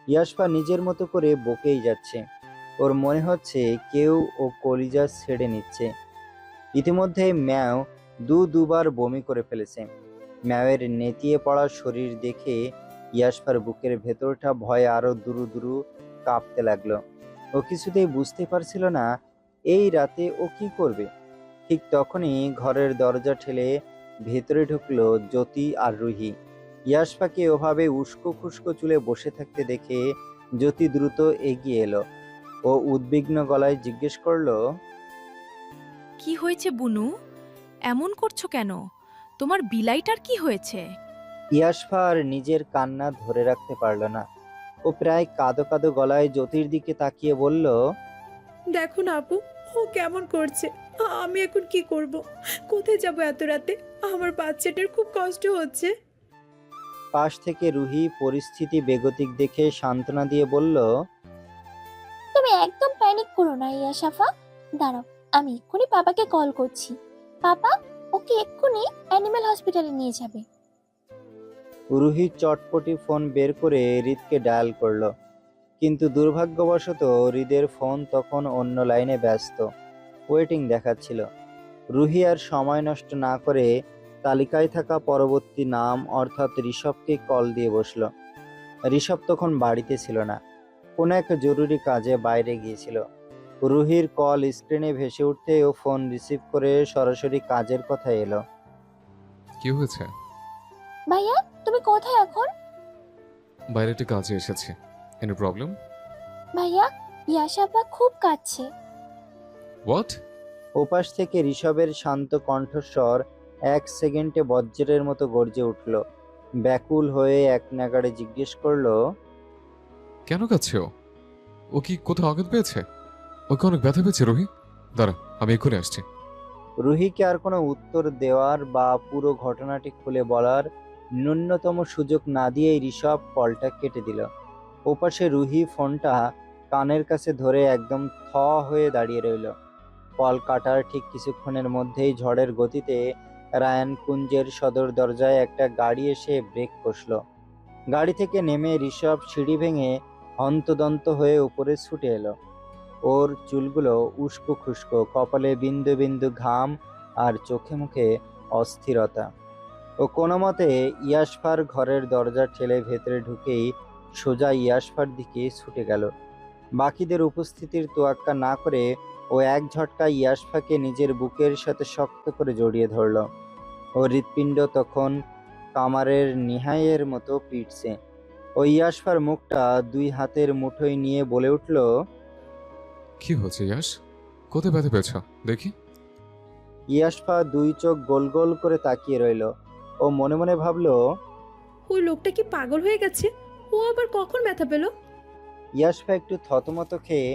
ইয়াশফা নিজের মতো করে বকেই যাচ্ছে। ওর মনে হচ্ছে কেউ ও কলিজা ছেড়ে নিচ্ছে। ইতিমধ্যে ম্যাও দুবার বমি করে ফেলেছে। ম্যাওয়ের নেতিয়ে পড়া শরীর দেখে ইয়াশফার বুকের ভেতরটা ভয়ে আরো দুরু দুরু কাঁপতে লাগলো। ও কিছুতেই বুঝতে পারছিল না এই রাতে ও কি করবে। ঠিক তখনই ঘরের দরজা ঠেলে ভেতরে ঢুকলো জ্যোতি আর রুহি। ইয়াশফাকে ওভাবে উস্কো খুস্কো চুলে বসে থাকতে দেখে জ্যোতি দ্রুত এগিয়ে এলো। ও উদ্বিগ্ন গলায় জিজ্ঞেস করলো, কি হয়েছে বুনু? এমন করছো কেন? তোমার বিলাইটার কি হয়েছে? ইয়াশফা আর নিজের কান্না ধরে রাখতে পারল না। ও প্রায় কাঁদো কাঁদো গলায় জ্যোতির দিকে তাকিয়ে বলল, দেখো না আপু, ও কেমন করছে। আমি এখন কি করব? কোথায় যাব এত রাতে? আমার বাচ্চাটার খুব কষ্ট হচ্ছে। পাশ থেকে রুহি পরিস্থিতি বেগতিক দেখে সান্ত্বনা দিয়ে বলল, তুমি একদম প্যানিক করো না ইয়াশাফা। দাঁড়াও, আমি এক্ষুনি পাপাকে কল করছি। পাপা, ওকে এক্ষুনি অ্যানিমেল হসপিটালে নিয়ে যাবে। রুহি চটপটি ফোন বের করে হৃদকে ডায়াল করলো। কিন্তু দুর্ভাগ্যবশত হৃদের ফোন তখন অন্য লাইনে ব্যস্ত, ওয়েটিং দেখাচ্ছিল। রুহি আর সময় নষ্ট না করে তালিকায় থাকা পরবর্তী নাম অর্থাৎ ঋষভকে কল দিয়ে বসলো। ঋষভ তখন বাড়িতে ছিল না, কোনো এক জরুরি কাজে বাইরে গিয়েছিল। রুহির কল স্ক্রিনে ভেসে উঠতে ও ফোন রিসিভ করে সরাসরি কাজের কথা এলো। কি হয়েছে? ভাইয়া, তুমি কোথায় এখন? বাইরে একটা কাজে এসেছি। Any problem? ভাইয়া, ইয়াশাফা খুব কাঁদছে। হোয়াট? ওপাশ থেকে ঋষভের শান্ত কণ্ঠস্বর এক সেকেন্ডে বজ্রের মতো গর্জে উঠল। ব্যাকুল হয়ে এক নাগাড়ে জিজ্ঞেস করলো, কেন কাঁদছে ও? ও কি কোথাও আঘাত পেয়েছে? ওকে অনেক ব্যথা পেয়েছে রোহি। দাঁড়া, আমি এক্ষুনি আসছি। রুহিকে আর কোনো উত্তর দেওয়ার বা পুরো ঘটনাটি খুলে বলার ন্যূনতম সুযোগ না দিয়েই ঋষভ কলটা কেটে দিল। ওপাশে রুহি ফোনটা কানের কাছে ধরে একদম থ হয়ে দাঁড়িয়ে রইল। কল কাটার ঠিক কিছুক্ষণের মধ্যেই ঝড়ের গতিতে রায়ানকুঞ্জের সদর দরজায় একটা গাড়ি এসে ব্রেক কষল। গাড়ি থেকে নেমে ঋষভ সিঁড়ি ভেঙে হন্তদন্ত হয়ে উপরে ছুটে এলো। ওর চুলগুলো উস্কো খুস্কো, কপালে বিন্দু বিন্দু ঘাম আর চোখে মুখে অস্থিরতা। ও কোনো মতে ইয়াশফার ঘরের দরজা ঠেলে ভেতরে ঢুকেই সোজা ইয়াশফার দিকে ছুটে গেল। বাকিদের উপস্থিতির তোয়াক্কা না করে ও এক ঝটকায় ইয়াশফাকে নিজের বুকের সাথে শক্ত করে জড়িয়ে ধরল। ও হৃৎপিণ্ড তখন কামারের নিহাইয়ের মতো পিটছে। ও ইয়াশফার মুখটা দুই হাতের মুঠোয় নিয়ে বলে উঠল, কি হচ্ছে ইয়াশ? কোথায় ব্যথা পেয়েছ দেখি? ইয়াশফা দুই চোখ গোল গোল করে তাকিয়ে রইল। ও মনে মনে ভাবল, ওই লোকটা কি পাগল হয়ে গেছে? ও আবার কখন ব্যথা পেল? ইয়াশফা একটু থতমত খেয়ে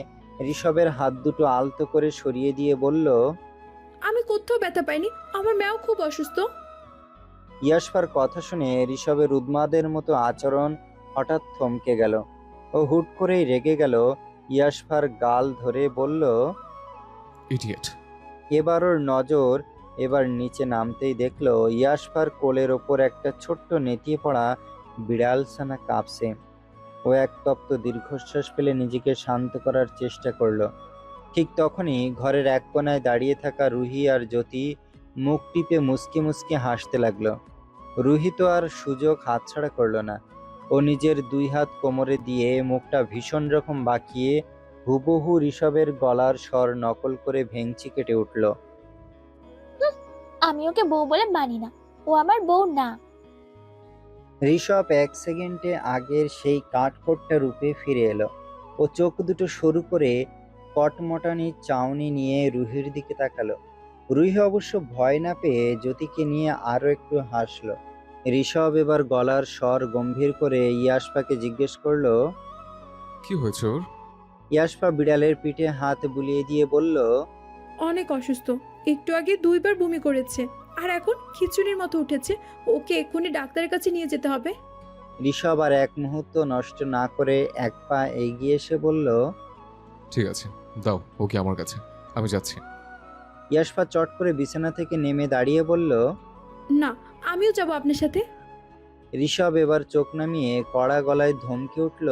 ঋষভের হাত দুটো আলতো করে সরিয়ে দিয়ে বলল, আমি কোথাও ব্যথা পাইনি। আমার মেয়েও খুব অসুস্থ। ইয়াশফার কথা শুনে ঋষভের উন্মাদের মতো আচরণ হঠাৎ থমকে গেল। ও হুট করেই রেগে গেল। ইয়াশফার গাল ধরে বলল, ইডিয়েট! এবার ওর নজর এবার নিচে নামতেই দেখলো ইয়াশফার কোলের ওপর একটা ছোট্ট নেতিয়ে পড়া বিড়ালছানা কাঁপছে। ও এক তপ্ত দীর্ঘশ্বাস ফেলে নিজেকে শান্ত করার চেষ্টা করলো। ঠিক তখনই ঘরের এক কোনায় দাঁড়িয়ে থাকা রুহি আর জ্যোতি মুখ টিপে মুচকি মুচকি হাসতে লাগলো। রুহি তো আর সুযোগ হাতছাড়া করলো না। ও নিজের দুই হাত কোমরে দিয়ে মুখটা ভীষণ রকম বাঁকিয়ে হুবহু ঋষভের গলার স্বর নকল করে ভেংচি কেটে উঠল। আমি ওকে বউ বলে মানি না। ও আমার বউ না। ঋষভ এক সেকেন্ডে আগের সেই কাঠখোট্টা রূপে ফিরে এলো। ও চোখ দুটো সরু করে কটমটানি চাউনি নিয়ে রুহির দিকে তাকালো। রুহি অবশ্য ভয় না পেয়ে জ্যোতিকে নিয়ে আরো একটু হাসলো। ঋষভ এবার গলার স্বর গম্ভীর করে ইয়াশফাকে জিজ্ঞেস করলো। কি হয়েছে ওর? ইয়াশফা বিড়ালের পিঠে হাত বুলিয়ে দিয়ে বলল, অনেক অসুস্থ। একটু আগে দুইবার বমি করেছে, আর এখন খিচুড়ির মতো উঠেছে। ওকে এক্ষুনি ডাক্তারের কাছে নিয়ে যেতে হবে। ঋষভ আর এক মুহূর্ত নষ্ট না করে এক পা এগিয়ে এসে বলল, ঠিক আছে, দাও ওকে আমার কাছে, আমি যাচ্ছি। ইয়াশফা চট করে বিছানা থেকে নেমে দাঁড়িয়ে বলল, না, আমিও যাব আপনার সাথে। ঋষভ এবার চোখ নামিয়ে কড়া গলায় ধমকে উঠল,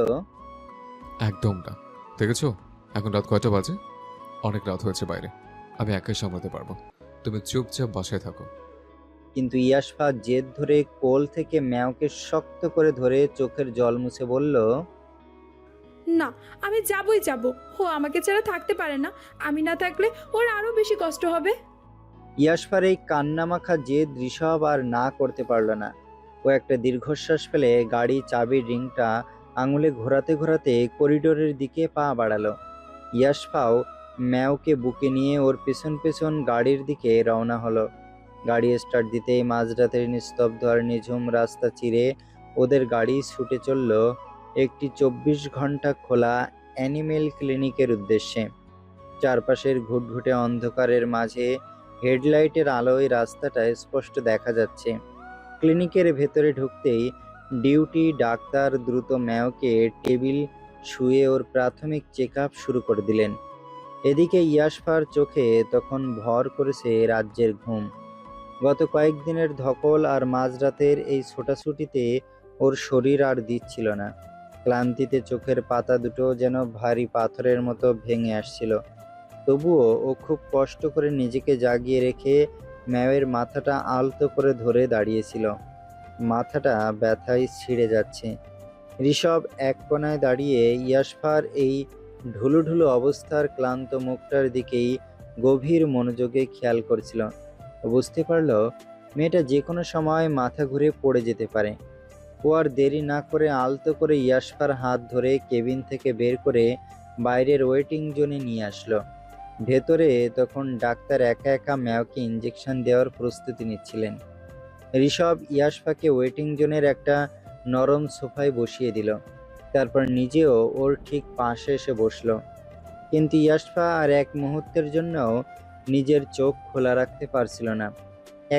একদম না। দেখেছো এখন রাত কয়টা বাজে? অনেক রাত হয়েছে বাইরে, আমি একাই সামলাতে পারবো। তুমি চুপচাপ বাসায় থাকো। কিন্তু ইয়াশফা জেদ ধরে কোল থেকে ম্যাওকে শক্ত করে ধরে চোখের জল মুছে বলল, না, আমি যাবই যাব। ও আমাকে ছাড়া থাকতে পারে না। আমি না থাকলে ওর আরো বেশি কষ্ট হবে। ইয়াশফার এই কান্নামাখা জেদ ঋষভ আর না করতে পারল না। ও একটা দীর্ঘশ্বাস ফেলে গাড়ি চাবির রিংটা আঙুলে ঘোরাতে ঘোরাতে করিডোরের দিকে পা বাড়ালো। ইয়াশফাও ম্যাওকে বুকে নিয়ে ওর পেছন পেছন গাড়ির দিকে রওনা হলো। গাড়ি স্টার্ট দিতেই মাঝরাতের নিস্তব্ধ আর নিঝুম রাস্তা চিরে ওদের গাড়ি ছুটে চলল একটি 24 ঘন্টা খোলা অ্যানিমেল ক্লিনিকের উদ্দেশ্যে। চারপাশের ঘুটঘুটে অন্ধকারের মাঝে হেডলাইটের আলোয় রাস্তাটা স্পষ্ট দেখা যাচ্ছে। ক্লিনিকের ভেতরে ঢুকতেই ডিউটি ডাক্তার দ্রুত ম্যাওকে টেবিল শুয়ে ওর প্রাথমিক চেক আপ শুরু করে দিলেন। এদিকে ইয়াশফার চোখে তখন ভর করেছে রাজ্যের ঘুম। গত কয়েকদিনের ধকল আর মাঝরাতের এই ছোটাছুটিতে ওর শরীর আর দিচ্ছিল না। ক্লান্তিতে চোখের পাতা দুটো যেন ভারী পাথরের মতো ভেঙে আসছিল। তবুও ও খুব কষ্ট করে নিজেকে জাগিয়ে রেখে ম্যাওয়ের মাথাটা আলতো করে ধরে দাঁড়িয়েছিল। মাথাটা ব্যথায় ছিঁড়ে যাচ্ছে। ঋষভ এক কোণায় দাঁড়িয়ে ইয়াশফার এই ঢুলুঢুলু অবস্থার ক্লান্ত মুখটার দিকেই গভীর মনোযোগে খেয়াল করছিল। ও বুঝতে পারল মেয়েটা যে কোনো সময় মাথা ঘুরে পড়ে যেতে পারে। ও আর দেরি না করে আলতো করে ইয়াশফার হাত ধরে কেবিন থেকে বের করে বাইরের ওয়েটিং জোনে নিয়ে আসলো। ভেতরে তখন ডাক্তার একা একা ম্যাওকে ইঞ্জেকশন দেওয়ার প্রস্তুতি নিচ্ছিলেন। ঋষভ ইয়াশফাকে ওয়েটিং জোনের একটা নরম সোফায় বসিয়ে দিল। তারপর নিজেও ওর ঠিক পাশে এসে বসলো। কিন্তু ইয়াশফা আর এক মুহূর্তের জন্যও নিজের চোখ খোলা রাখতে পারছিল না।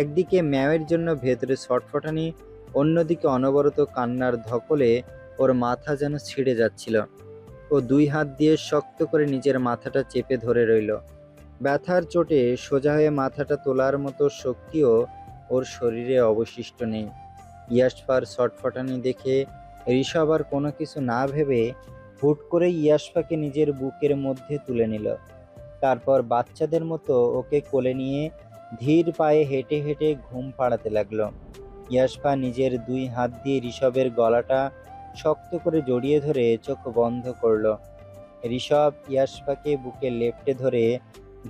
একদিকে ম্যাওয়ের জন্য ভেতরে ছটফটানি, অন্যদিকে অনবরত কান্নার ধকলে ওর মাথা যেন ছিঁড়ে যাচ্ছিল। ও দুই হাত দিয়ে শক্ত করে নিজের মাথাটা চেপে ধরে রইল। ব্যথার চোটে সোজা হয়ে মাথাটা তোলার মতো শক্তিও ওর শরীরে অবশিষ্ট নেই। ইয়াশফার ছটফটানি দেখে ঋষভ আর কোনো কিছু না ভেবে হুট করে ইয়াশফাকে নিজের বুকের মধ্যে তুলে নিল। তারপর বাচ্চাদের মতো ওকে কোলে নিয়ে ধীর পায়ে হেঁটে হেঁটে ঘুম পাড়াতে লাগলো। ইয়াশফা নিজের দুই হাত দিয়ে ঋষভের গলাটা শক্ত করে জড়িয়ে ধরে চোখ বন্ধ করলো। ঋষভ ইয়াশফাকে বুকে লেপ্টে ধরে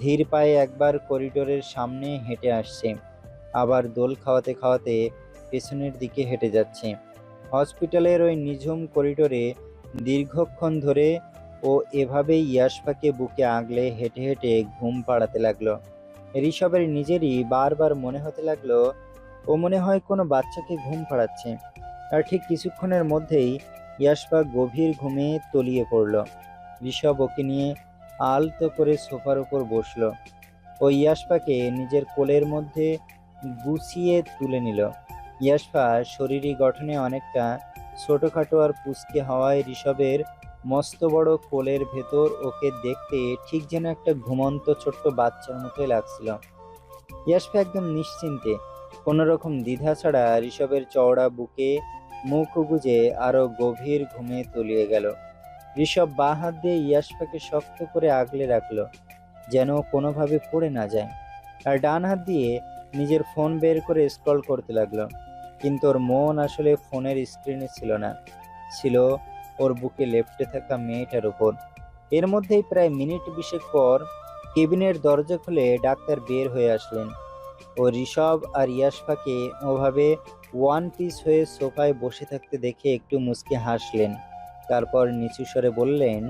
ধীর পায়ে একবার করিডোরের সামনে হেঁটে আসছে, আবার দোল খাওয়াতে খাওয়াতে পেছনের দিকে হেঁটে যাচ্ছে। হসপিটালের ওই নিঝুম করিডোরে দীর্ঘক্ষণ ধরে ও এভাবেই ইয়াশফাকে বুকে আগলে হেঁটে হেঁটে ঘুম পাড়াতে লাগলো। ঋষভের নিজেরই বারবার মনে হতে লাগলো ও মনে হয় কোনো বাচ্চাকে ঘুম পাড়াচ্ছে। আর ঠিক কিছুক্ষণের মধ্যেই ইয়াশফা গভীর ঘুমে তলিয়ে পড়ল। ঋষভ ওকে নিয়ে আলতো করে সোফার উপর বসলো। ও ইয়াশফাকে নিজের কোলের মধ্যে গুছিয়ে তুলে নিল। ইয়াশফা শরীরী গঠনে অনেকটা ছোটখাটো আর পুচকে হওয়ায় ঋষভের মস্ত বড় কোলের ভেতর ওকে দেখতে ঠিক যেন একটা ঘুমন্ত ছোট্ট বাচ্চার মতোই লাগছিল। ইয়াশফা একদম নিশ্চিন্তে, কোনো রকম দ্বিধা ছাড়া ঋষভের চওড়া বুকে মুখ গুজে আরো গভীর ঘুমে তলিয়ে গেল। ঋষভ বাঁ হাত দিয়ে ইয়াশফাকে শক্ত করে আগলে রাখলো যেন কোনোভাবে পড়ে না যায়, আর ডান হাত দিয়ে নিজের ফোন বের করে স্ক্রল করতে লাগলো। কিন্তু ওর মন আসলে ফোনের স্ক্রিনে ছিল না, ছিল ওর বুকে লেপ্টে থাকা মেয়েটার উপর। এর মধ্যেই প্রায় মিনিট 20 পর কেবিনের দরজা খুলে ডাক্তার বের হয়ে আসলেন। ও ঋষভ আর ইয়াশফাকে ওভাবে ওয়ান পিস হয়ে সোফায় বসে থাকতে দেখে একটু মুচকি হাসলেন। তারপর নিচু স্বরে বললেন,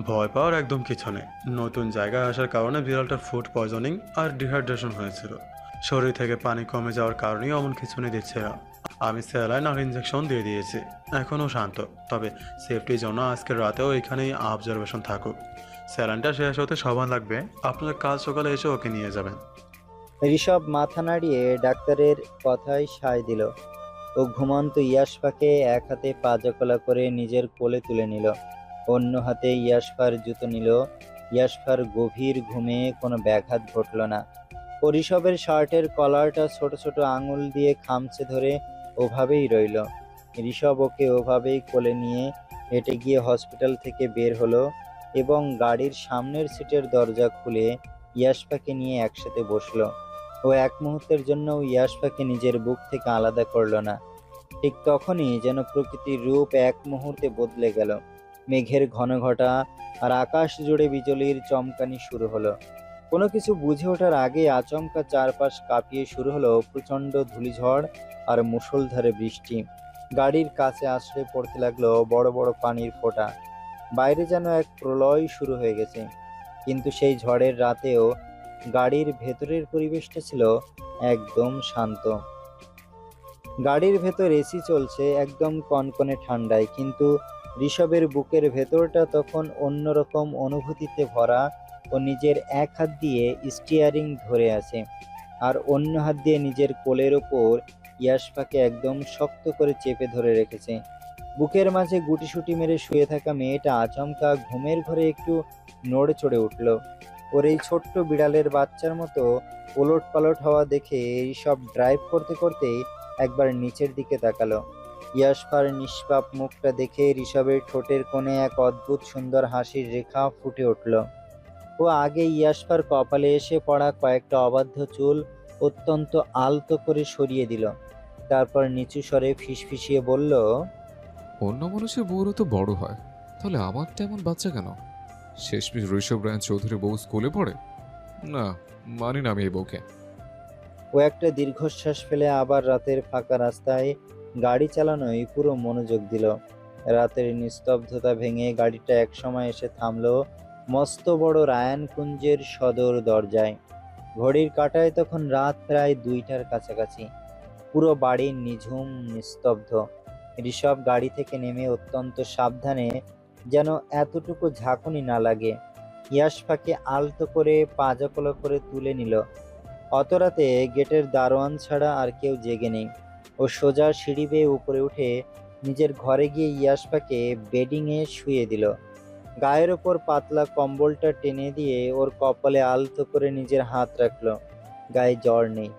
ভয় পাওয়ার একদম কিছু নেই। নতুন জায়গায় আসার কারণে বিড়ালটার ফুড পয়জনিং আর ডিহাইড্রেশন হয়েছিল। শরীর থেকে পানি কমে যাওয়ার কারণেই এমন খিঁচুনি দিচ্ছিল। আমি স্যালাইন আর ইনজেকশন দিয়ে দিয়েছি, এখনও শান্ত। তবে সেফটির জন্য আজকের রাতেও এখানেই অবজারভেশন থাকুক। স্যালাইনটা শেষ হতে সময় লাগবে, আপনার কাল সকালে এসে ওকে নিয়ে যাবেন। ঋষভ মাথা নাড়িয়ে ডাক্তারের কথায় সায় দিল। ও ঘুমন্ত ইয়াশফাকে এক হাতে পা জকলা করে নিজের কোলে তুলে নিল, অন্য হাতে ইয়াশফার জুতো নিল। ইয়াশফার গভীর ঘুমে কোনো ব্যাঘাত ঘটল না। ও ঋষভের শার্টের কলারটা ছোট ছোট আঙুল দিয়ে খামচে ধরে ওভাবেই রইল। ঋষভ ওকে ওভাবেই কোলে নিয়ে হেঁটে গিয়ে হসপিটাল থেকে বের হলো এবং গাড়ির সামনের সিটের দরজা খুলে ইয়াশফাকে নিয়ে একসাথে বসলো। ও এক মুহূর্তের জন্য ইয়াশফাকে নিজের বুক থেকে আলাদা করলো না। ঠিক তখনই যেন প্রকৃতির রূপ এক মুহূর্তে বদলে গেল। মেঘের ঘন ঘটা আর আকাশ জুড়ে বিজলির চমকানি শুরু হলো। কোনো কিছু বুঝে ওঠার আগে আচমকা চারপাশ কাঁপিয়ে শুরু হলো প্রচণ্ড ধূলিঝড় আর মুষলধারে বৃষ্টি। গাড়ির কাছে আছড়ে পড়তে লাগলো বড় বড় পানির ফোঁটা। বাইরে যেন এক প্রলয় শুরু হয়ে গেছে। কিন্তু সেই ঝড়ের রাতেও গাড়ির ভেতরের পরিবেশটা ছিল একদম শান্ত। গাড়ির ভেতর এসি চলছে একদম কনকনে ঠান্ডায়, কিন্তু ঋষভের বুকের ভেতরটা তখন অন্যরকম অনুভূতিতে ভরা। ও নিজের এক হাত দিয়ে স্টিয়ারিং ধরে আছে আর অন্য হাত দিয়ে নিজের কোলের ওপর ইয়াশফাকে একদম শক্ত করে চেপে ধরে রেখেছে। বুকের মাঝে গুটিসুটি মেরে শুয়ে থাকা মেয়েটা আচমকা ঘুমের ঘরে একটু নড়ে চড়ে উঠল। ওর এই ছোট্ট বিড়ালের বাচ্চার মতো ওলট পালট হওয়া দেখে ঋষভ ড্রাইভ করতে করতে একবার নিচের দিকে তাকালো। ইয়াশফার নিষ্পাপ মুখটা দেখে ঋষভের ঠোঁটের কোণে এক অদ্ভুত সুন্দর হাসির রেখা ফুটে উঠল। ও আগে ইয়াশফার কপালে এসে পড়া কয়েকটা অবাধ্য চুল অত্যন্ত আলতো করে সরিয়ে দিল। তারপর নিচু স্বরে ফিসফিসিয়ে বলল, অন্য মানুষের বউরও তো বড় হয়, তাহলে আমার তেমন বাচ্চা কেন? শেষমেশ ঋষভ রায়ন চৌধুরী বউ স্কুলে পড়ে? না, মানি না আমি এই বউকে। ও একটা দীর্ঘশ্বাস ফেলে আবার রাতের ফাঁকা রাস্তায় গাড়ি চালানোয় পুরো মনোযোগ দিল। রাতের নিস্তব্ধতা ভেঙে গাড়িটা একসময় এসে থামলো মস্ত বড় রায়ানকুঞ্জের সদর দরজায়। ঘড়ির কাঁটায় তখন রাত প্রায় 2টার কাছাকাছি। পুরো বাড়ি নিঝুম নিস্তব্ধ। ঋষভ গাড়ি থেকে নেমে অত্যন্ত সাবধানে, যেন এতটুকু ঝাঁকুনি না লাগে, ইয়াশফাকে আলতো করে পাজাকলা করে তুলে নিল। অত রাতে গেটের দারোয়ান ছাড়া আর কেউ জেগে নেই। ও সোজা সিঁড়ি বেয়ে উপরে উঠে নিজের ঘরে গিয়ে ইয়াশফাকে বেডিংয়ে শুয়ে দিল। গায়ের ওপর পাতলা কম্বলটা টেনে দিয়ে ওর কপালে আলতো করে নিজের হাত রাখলো। গায়ে জ্বর নেই,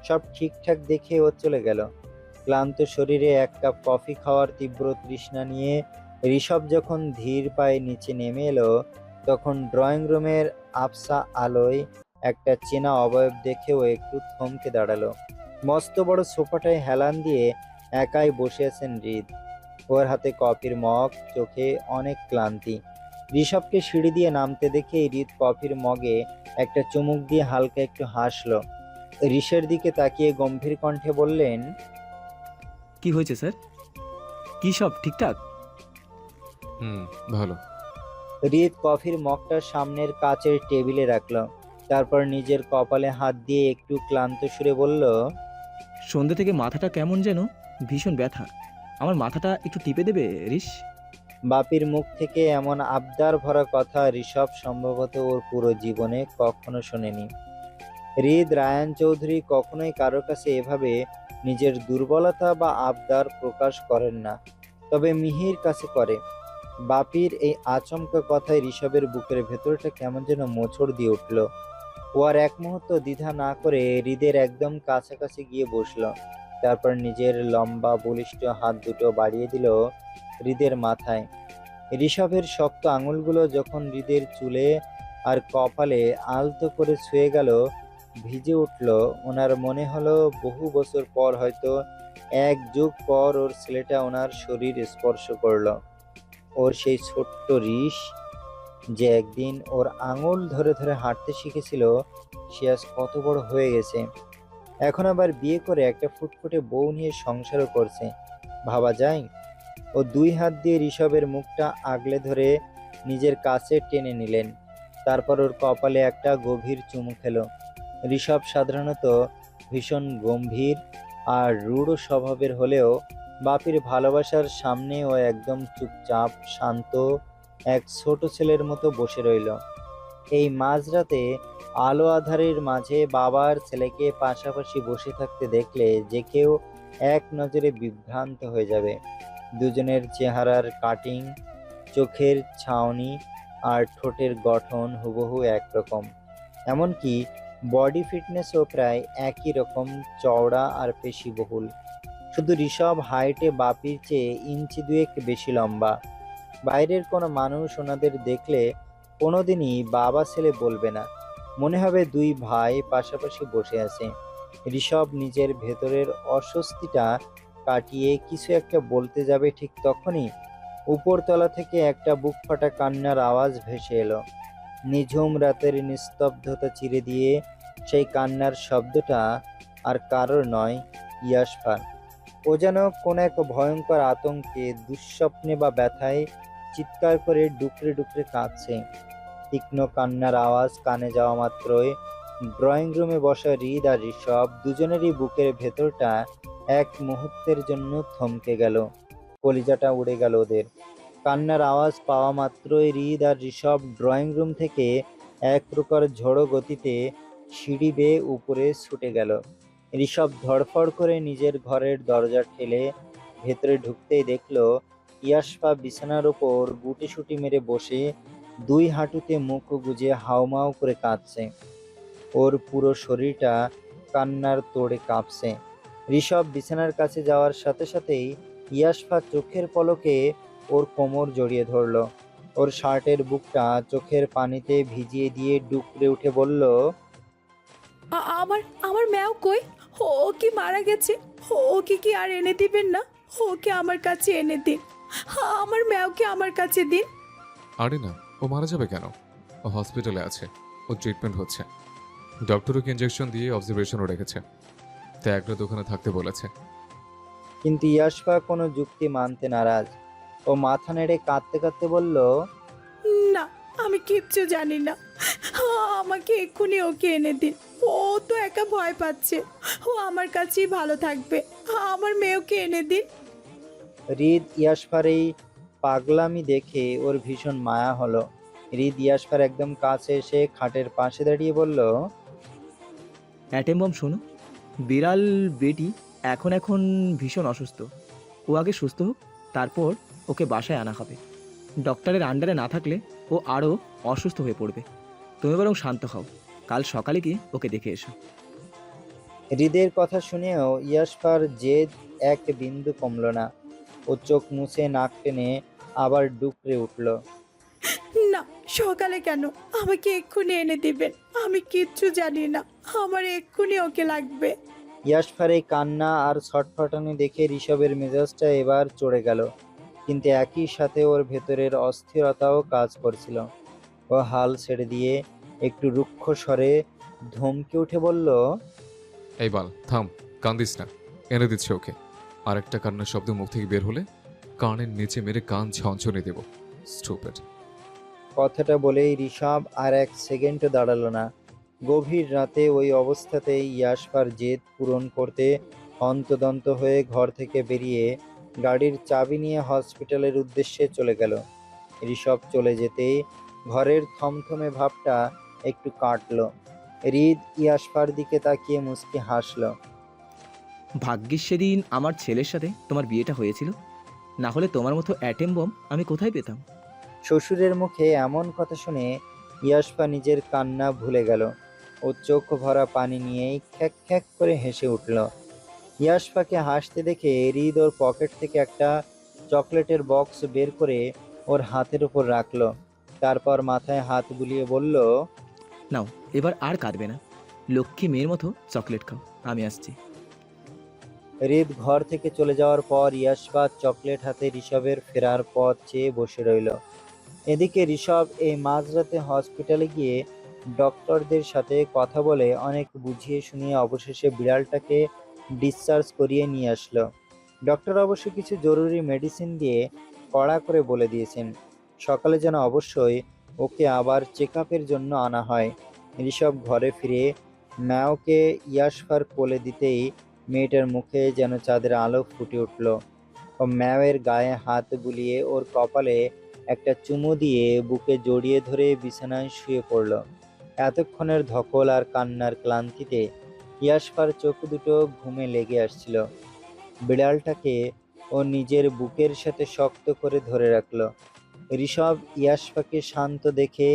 সব ঠিকঠাক দেখে ও চলে গেল। ক্লান্ত শরীরে এক কাপ কফি খাওয়ার তীব্র তৃষ্ণা নিয়ে ঋষভ যখন ধীর পায়ে নিচে নেমে এলো, তখন ড্রয়িং রুমের আবছা আলোয় একটা চেনা অবয়ব দেখেও একটু থমকে দাঁড়ালো। মস্ত বড় সোফাটায় হেলান দিয়ে একাই বসে আছেন হৃদ। ওর হাতে কফির মগ, চোখে অনেক ক্লান্তি। ঋষভকে সিঁড়ি দিয়ে নামতে দেখে হৃদ কফির মগে একটা চুমুক দিয়ে হালকা একটু হাসলো। ঋষের দিকে তাকিয়ে গম্ভীর কণ্ঠে বললেন, কি হয়েছে স্যার? কি সব ঠিকঠাক? ভালো। হৃদ কফির মগটা সামনের কাচের টেবিলে রাখলো। তারপর নিজের কপালে হাত দিয়ে একটু ক্লান্ত সুরে বলল, সন্ধ্যে থেকে মাথাটা কেমন যেন ভীষণ ব্যথা। আমার মাথাটা একটু টিপে দেবে রিস? বাপির মুখ থেকে এমন আবদার ভরা কথা ঋষভ সম্ভবত ওর পুরো জীবনে কখনো শোনেনি। হৃদ রায়ান চৌধুরী কখনোই কারো কাছে এভাবে নিজের দুর্বলতা বা আবদার প্রকাশ করেন না, তবে মিহির কাছে করে। বাপির এই আচমকা কথায় ঋষভের বুকের ভেতরটা কেমন যেন মোচড় দিয়ে উঠল। ও আর এক মুহূর্ত দ্বিধা না করে হৃদের একদম কাছাকাছি গিয়ে বসলো। তারপর নিজের লম্বা বলিষ্ঠ হাত দুটো বাড়িয়ে দিল হৃদের মাথায়। ঋষভের শক্ত আঙুলগুলো যখন হৃদের চুলে আর কপালে আলতো করে ছুঁয়ে গেল, ভিজে উঠল। ওনার মনে হলো বহু বছর পর, হয়তো 1 যুগ পর ওর ছেলেটা ওনার শরীর স্পর্শ করলো। ওর সেই ছোট্ট ঋষ যে একদিন ওর আঙুল ধরে ধরে হাঁটতে শিখেছিল, সে আজ কত বড় হয়ে গেছে। এখন আবার বিয়ে করে একটা ফুটফুটে বউ নিয়ে সংসারও করছে। ভাবা যায়? ও 2 হাত দিয়ে ঋষভের মুখটা আগলে ধরে নিজের কাছে টেনে নিলেন। তারপর ওর কপালে একটা গভীর চুমু খেলো। ঋষভ সাধারণত ভীষণ গম্ভীর আর রূঢ় স্বভাবের হলেও বাপির ভালোবাসার সামনে ও একদম চুপচাপ শান্ত এক ছোট ছেলের মতো বসে রইল। এই মাঝরাতে আলো আঁধারের মাঝে বাবার ছেলেকে পাশাপাশি বসে থাকতে দেখলে যে কেউ এক নজরে বিভ্রান্ত হয়ে যাবে। দুজনের চেহারার কাটিং, চোখের ছাউনি আর ঠোঁটের গঠন হুবহু একরকম। এমনকি বডি ফিটনেসও প্রায় একই রকম, চওড়া আর পেশিবহুল। শুধু ঋষভ হাইটে বাপির চেয়ে ইঞ্চি দুয়েক বেশি লম্বা। বাইরের কোনো মানুষ ওনাদের দেখলে কোনোদিনই বাবা ছেলে বলবে না, মনে হবে দুই ভাই পাশাপাশি বসে আছে। ঋষভ নিজের ভেতরের অস্বস্তিটা কাটিয়ে কিছু একটা বলতে যাবে, ঠিক তখনই উপরতলা থেকে একটা বুক ফাটা কান্নার আওয়াজ ভেসে এলো। নিঝুম রাতের নিস্তব্ধতা চিরে দিয়ে সেই কান্নার শব্দটা আর কারোর নয়, ইয়াশফার। ও যেন কোন এক ভয়ঙ্কর আতঙ্কে, দুঃস্বপ্নে বা ব্যথায় চিৎকার করে ডুকরে ডুকরে কাঁদছে। তীক্ষ্ণ কান্নার আওয়াজ কানে যাওয়া মাত্রই ড্রয়িং রুমে বসা হৃদ আর ঋষভ দুজনেরই বুকের ভেতরটা এক মুহূর্তের জন্য থমকে গেল, কলিজাটা উড়ে গেল ওদের। কান্নার আওয়াজ পাওয়া মাত্রই হৃদ আর ঋষভ ড্রয়িং রুম থেকে এক প্রকার ঝড়ো গতিতে সিঁড়ি বেয়ে উপরে ছুটে গেল। ঋষভ ধড়ফড় করে নিজের ঘরের দরজা ঠেলে ভেতরে ঢুকতেই দেখলো ইয়াশফা বিছানার ওপর গুটিসুটি মেরে বসে দুই হাঁটুতে মুখ গুজে হাউমাউ করে কাঁদছে। ওর পুরো শরীরটা কান্নার তোড়ে কাঁপছে। ঋষভ বিছানার কাছে যাওয়ার সাথে সাথেই ইয়াশফা চোখের পলকে ওর কোমর জড়িয়ে ধরলো। ওর শার্টের বুকটা চোখের পানিতে ভিজিয়ে দিয়ে ডুকরে উঠে বলল, আমার আমার ম্যাও কই? ও কি মারা গেছে? ওকে কি আর এনে দিবেন না? ওকে আমার কাছে এনে দিন। আমার ম্যাওকে আমার কাছে দিন। আরে না, ও মারা যাবে কেন? ও হসপিটালে আছে, ও ট্রিটমেন্ট হচ্ছে। ডক্টর ওকে ইঞ্জেকশন দিয়ে অবজারভেশনও রেখেছে, তাই একটা দোকানে থাকতে বলেছে। কিন্তু ইয়াশফা কোনো যুক্তি মানতে নারাজ। ও মাথা নেড়ে কাঁদতে কাঁদতে বলল, না, আমি কিচ্ছু জানি না। আমাকে এক্ষুনি ওকে এনে দিন। ও তো একা ভয় পাচ্ছে। ও আমার কাছেই ভালো থাকবে। আমার মেয়েকে এনে দিন। হৃদ ইয়াশফার এই পাগলামি দেখে ওর ভীষণ মায়া হলো। হৃদ ইয়াশফার একদম কাছে এসে খাটের পাশে দাঁড়িয়ে বলল, অ্যাটেম বম শোনো, বিড়াল বেটি এখন এখন ভীষণ অসুস্থ। ও আগে সুস্থ হোক, তারপর ওকে বাসায় আনা হবে। ডক্টরের আন্ডারে না থাকলে ও আরও অসুস্থ হয়ে পড়বে। তুমি বরং শান্ত হও, কাল সকালে গিয়ে ওকে দেখে এসো। হৃদের কথা শুনেও ইয়াশফার জেদ এক বিন্দু কমল না। ও চোখ মুছে নাক টেনে আবার ডুকরে উঠল। না, সকালে কেন? আমাকে এক্ষুনি এনে দিবেন। আমি কিচ্ছু জানি না। আমার এক্ষুনি ওকে লাগবে। ইয়াশফার এই কান্না আর ছটফটানি দেখে ঋষভের মেজাজটা এবার চড়ে গেল, কিন্তু একই সাথে ওর ভেতরের অস্থিরতাও কাজ করছিল। ও হাল ছেড়ে দিয়ে একটু রুক্ষ স্বরে ধমকে উঠে বলল, এই বাল থাম, কান্দিস না, এনে দিচ্ছে ওকে। আরেকটা কান্নার শব্দ মুখ থেকে বের হলে কানের নিচে মেরে কান ঝনঝনে দেব। স্টুপিড। কথাটা বলেই ঋষভ আর এক সেকেন্ডও দাঁড়ালো না। গভীর রাতে ওই অবস্থাতেই ইয়াশফার জেদ পূরণ করতে হন্তদন্ত হয়ে ঘর থেকে বেরিয়ে গাড়ির চাবি নিয়ে হসপিটালের উদ্দেশ্যে চলে গেল। ঋষভ চলে যেতেই ঘরের থমথমে ভাবটা একটু কাটলো। হৃদ ইয়াশফার দিকে তাকিয়ে মুচকি হাসল। ভাগ্যিস সেদিন আমার ছেলের সাথে তোমার বিয়েটা হয়েছিল, না হলে তোমার মতো অ্যাটেম বম আমি কোথায় পেতাম? শ্বশুরের মুখে এমন কথা শুনে ইয়াশফা নিজের কান্না ভুলে গেল। ও চোখ ভরা পানি নিয়েই খ্যাক খ্যাক করে হেসে উঠল। ইয়াশফাকে হাসতে দেখে হৃদ ওর পকেট থেকে একটা চকলেটের বক্স বের করে ওর হাতের উপর রাখলো। তারপর মাথায় হাত বুলিয়ে বলল, নাও, এবার আর কাঁদবে না। লক্ষ্মী মেয়ের মতো চকলেট খাও, আমি আসছি। হৃদ ঘর থেকে চলে যাওয়ার পর ইয়াশফা চকলেট হাতে ঋষভের ফেরার পথ চেয়ে বসে রইল। এদিকে ঋষভ এই মাঝরাতে হসপিটালে গিয়ে ডক্টরদের সাথে কথা বলে অনেক বুঝিয়ে শুনিয়ে অবশেষে বিড়ালটাকে ডিসচার্জ করিয়ে নিয়ে আসলো। ডক্টর অবশ্য কিছু জরুরি মেডিসিন দিয়ে কড়া করে বলে দিয়েছেন সকালে যেন অবশ্যই ওকে আবার চেক আপের জন্য আনা হয়। ঋষভ ঘরে ফিরে ম্যাওকে ইয়াশফার কোলে দিতেই মেয়েটার মুখে যেন চাঁদের আলো ফুটে উঠল। ও ম্যাওয়ের গায়ে হাত বুলিয়ে ওর কপালে একটা চুমু দিয়ে বুকে জড়িয়ে ধরে বিছানায় শুয়ে পড়ল। এতক্ষণের ধকল আর কান্নার ক্লান্তিতে ইয়াশফার চোখ দুটো ঘুমে লেগে আসছিল। বিড়ালটাকে ও নিজের বুকের সাথে শক্ত করে ধরে রাখল। ঋষভ ইয়াশফাকে শান্ত দেখে